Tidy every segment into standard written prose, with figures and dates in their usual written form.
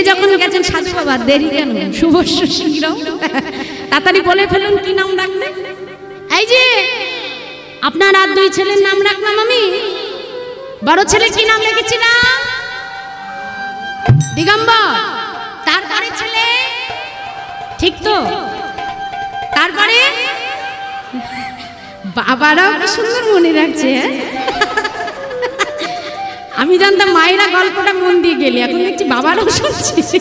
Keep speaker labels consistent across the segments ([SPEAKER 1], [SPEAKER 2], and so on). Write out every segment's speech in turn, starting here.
[SPEAKER 1] যখন গেছেন সাধু বাবা, দেরি কেন, শুভস্য শীঘ্র, তাড়াতাড়ি বলে ফেলুন কি নাম রাখবেন। এই যে আপনার আর দুই ছেলের নাম রাখলাম আমি। বড় ছেলে কি নাম রেখেছিলাম? দিগম্বর। তারপরে ছেলে, ঠিক তো? তারপরে বাবারাও কি সুন্দর মনে রাখছে। আমি জানতাম মায়েরা গল্পটা মন দিয়ে গেলি, এখন দেখছি বাবারাও শুনছে।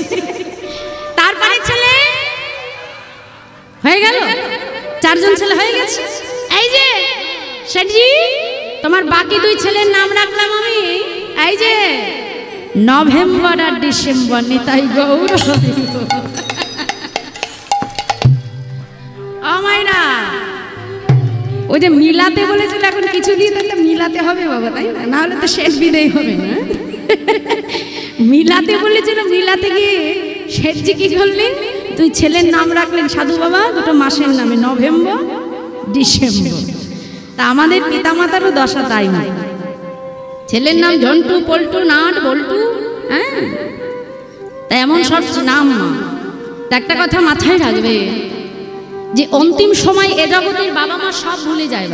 [SPEAKER 1] তারপরে ছেলে হয়ে গেল, চারজন ছেলে হয়ে গেছে। এই যে শেঠজি, তোমার বাকি দুই ছেলের নাম রাখলাম আমি। এই যে নভেম্বর আর ডিসেম্বর, নিতাই গৌর। মায়েরা ওই যে মিলাতে বলেছিল, এখন কিছু দিয়ে তাহলে মিলাতে হবে বাবা, তাই না? না হলে তো শেষ বিদায় হবে না। মিলাতে বলেছিল, মিলাতে গিয়ে শেঠজি কি করলেন, তুই ছেলের নাম রাখলেন সাধু বাবা দুটো মাসের নামে, নভেম্বর ডিসেম্বর। তা আমাদের পিতামাতারও দশা তাই না, ছেলের নাম ঝন্টু, পল্টু, নাট, বল্টু। হ্যাঁ, তা এমন সব নাম। একটা কথা মাথায় রাখবে যে অন্তিম সময় এ জগতের বাবা মা সব ভুলে যায়,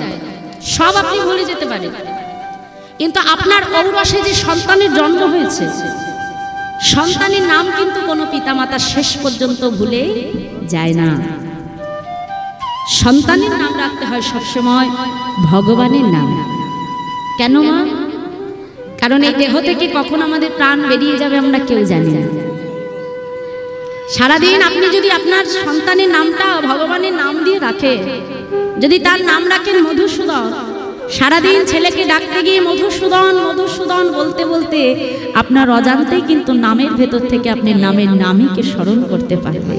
[SPEAKER 1] সব আপনি ভুলে যেতে পারেন, কিন্তু আপনার ঔরসে যে সন্তানের জন্ম হয়েছে, সন্তানের নাম কিন্তু কোনো পিতামাতা শেষ পর্যন্ত ভুলে যায় না। সন্তানের নাম রাখতে হয় সবসময় ভগবানের নাম। কেন মা? কারণ এই দেহ থেকে কখন আমাদের প্রাণ বেরিয়ে যাবে আমরা কেউ জানি না। সারাদিন আপনি যদি আপনার সন্তানের নামটা ভগবানের নাম দিয়ে রাখে, যদি তার নাম রাখেন মধুসূদন, সারাদিন ছেলেকে ডাকতে গিয়ে মধুসূদন মধুসূদন বলতে বলতে আপনার অজান্তেই কিন্তু নামের ভেতর থেকে আপনি নামের নামীকে স্মরণ করতে পারবে।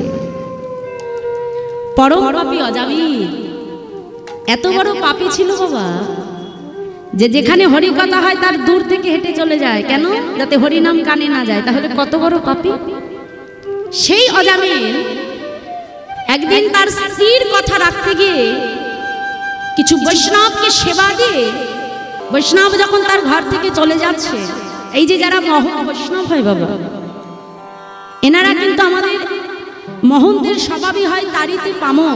[SPEAKER 1] পরম পাপী অজামিল এত বড় পাপী ছিল বাবা, যে যেখানে হরি কথা হয় তার দূর থেকে হেঁটে চলে যায়। কেন? যাতে হরি নাম কানে না যায়। তাহলে কত বড় পাপী সেই অজামিল একদিন তার স্ত্রীর কথা রাখতে গিয়ে কিছু বৈষ্ণবকে সেবা দিয়ে, বৈষ্ণব যখন তার ঘর থেকে চলে যাচ্ছে, এই যে যারা মহৎ বৈষ্ণব হয় বাবা, এনারা কিন্তু আমাদের মহন্তের স্বভাবই হয় তারিতে পামো,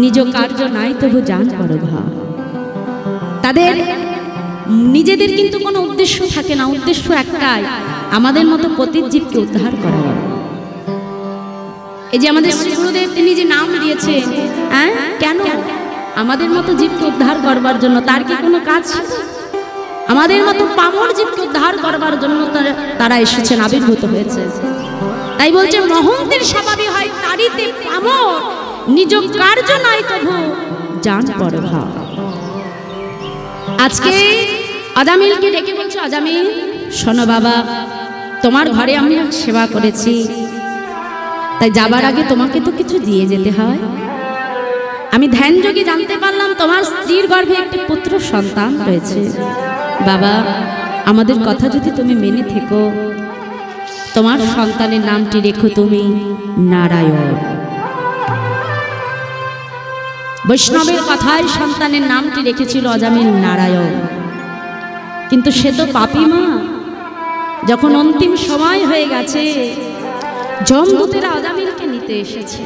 [SPEAKER 1] নিজ কার্য নাই তবু জান করো ভাব। তাদের নিজেদের কিন্তু কোনো উদ্দেশ্য থাকে না, উদ্দেশ্য একটাই, আমাদের মতো পতিত জীবকে উদ্ধার করা। এই যে আমাদের শ্রী গুরুদেব তিনি যে নাম দিয়েছেন, হ্যাঁ কেন? আমাদের মতো জীবকে উদ্ধার করবার জন্য। তার কি কোনো কাজ? আমাদের মতো পামর জীবকে উদ্ধার করবার জন্য তারা এসেছেন, আবির্ভূত হয়েছে। তাই বলছে মহন্তের স্বভাবই হয় তারিতে পামর, নিজ কার্য নাই তবু জান পর ভাব। আজকে অজামিলকে ডেকে বলছে, অজামিল শোনো বাবা, তোমার ঘরে আমি সেবা করেছি, তাই যাবার আগে তোমাকে তো কিছু দিয়ে যেতে হয়। আমি ধ্যান যোগে জানতে পারলাম তোমার স্ত্রীর গর্ভে একটি পুত্র সন্তান রয়েছে। বাবা, আমাদের কথা যদি তুমি মেনে থেকো, তোমার সন্তানের নামটি রেখো তুমি নারায়ণ। বৈষ্ণবের কথায় সন্তানের নামটি রেখেছিল অজামিল নারায়ণ। কিন্তু সে তো পাপী মা। যখন অন্তিম সময় হয়ে গেছে, যমদূতেরা অজামিলকে নিতে এসেছে।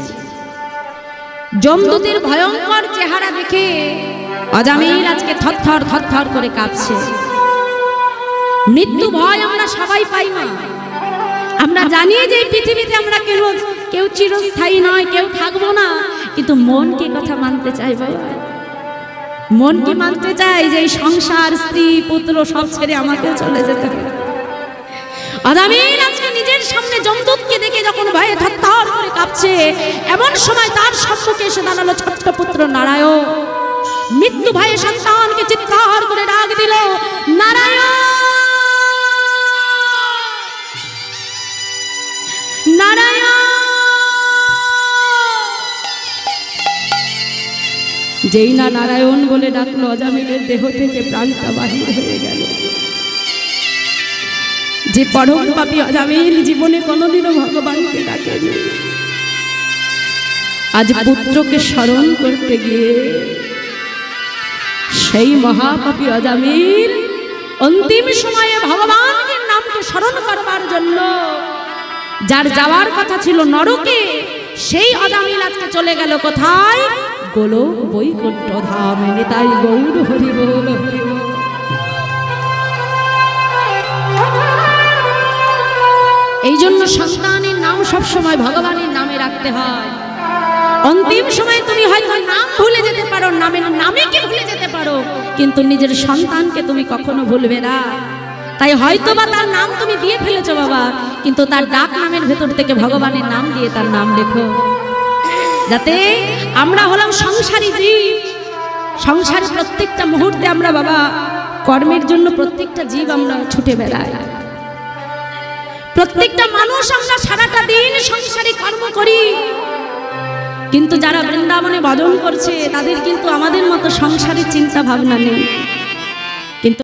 [SPEAKER 1] যমদূতের ভয়ঙ্কর চেহারা দেখে অজামিল আজকে থরথর থরথর করে কাঁপছে। মৃত্যু ভয় আমরা সবাই পাই না। আমরা জানি যে পৃথিবীতে আমরা কেউ চিরস্থায়ী নয়, কেউ থাকবো না, কিন্তু মন কি কথা মানতে চাই বাবা? মন কি মানতে চাই যে এই সংসার, স্ত্রী, পুত্র সব ছেড়ে আমাকে চলে যেতে হবে? অজামিল আজকে নিজের সামনে যমদূতকে দেখে যখন ভয়ে থরথর করে কাঁপছে, এমন সময় তার সম্মুখে এসে দাঁড়ালো ছোট্ট পুত্র নারায়ণ। মৃত্যু ভয়ে সন্তানকে চিৎকার করে ডাক দিল, নারায়ণ নারায়ণ। যেই না নারায়ণ বলে ডাকলো, অজামিলের দেহ থেকে প্রাণটা বাহির হয়ে গেল। যে পরম পাপী অজামিল জীবনে কোনোদিনও ভগবানকে ডাকেনি, আজ পুত্রকে স্মরণ করতে গিয়ে সেই মহাপাপী অজামিল অন্তিম সময়ে ভগবানের নামকে স্মরণ করবার জন্য যার যাওয়ার কথা ছিল নরকে, সেই অজামিল আজকে চলে গেল কোথায়? গোলক বৈকুণ্ঠ ধাম। নিতাই গৌর হরি বল। এই জন্য সন্তানের নাম সবসময় ভগবানের নামে রাখতে হয়। অন্তিম সময় তুমি হয়তো নাম ভুলে যেতে পারো, নামে কি ভুলে যেতে পারো, কিন্তু নিজের সন্তানকে তুমি কখনো ভুলবে না। তাই হয়তো বা তার নাম তুমি দিয়ে ফেলেছো বাবা, কিন্তু তার ডাক নামের ভেতর থেকে ভগবানের নাম দিয়ে তার নাম লেখো, যাতে আমরা হলাম সংসারী জীব। সংসারে প্রত্যেকটা মুহূর্তে আমরা বাবা কর্মের জন্য প্রত্যেকটা জীব আমরা ছুটে বেড়াই। প্রত্যেকটা মানুষ আমরা সারাটা দিন সংসারী কর্ম করি, কিন্তু যারা বৃন্দাবনে ভজন করছে তাদের কিন্তু আমাদের মতো সংসারের চিন্তা ভাবনা নেই।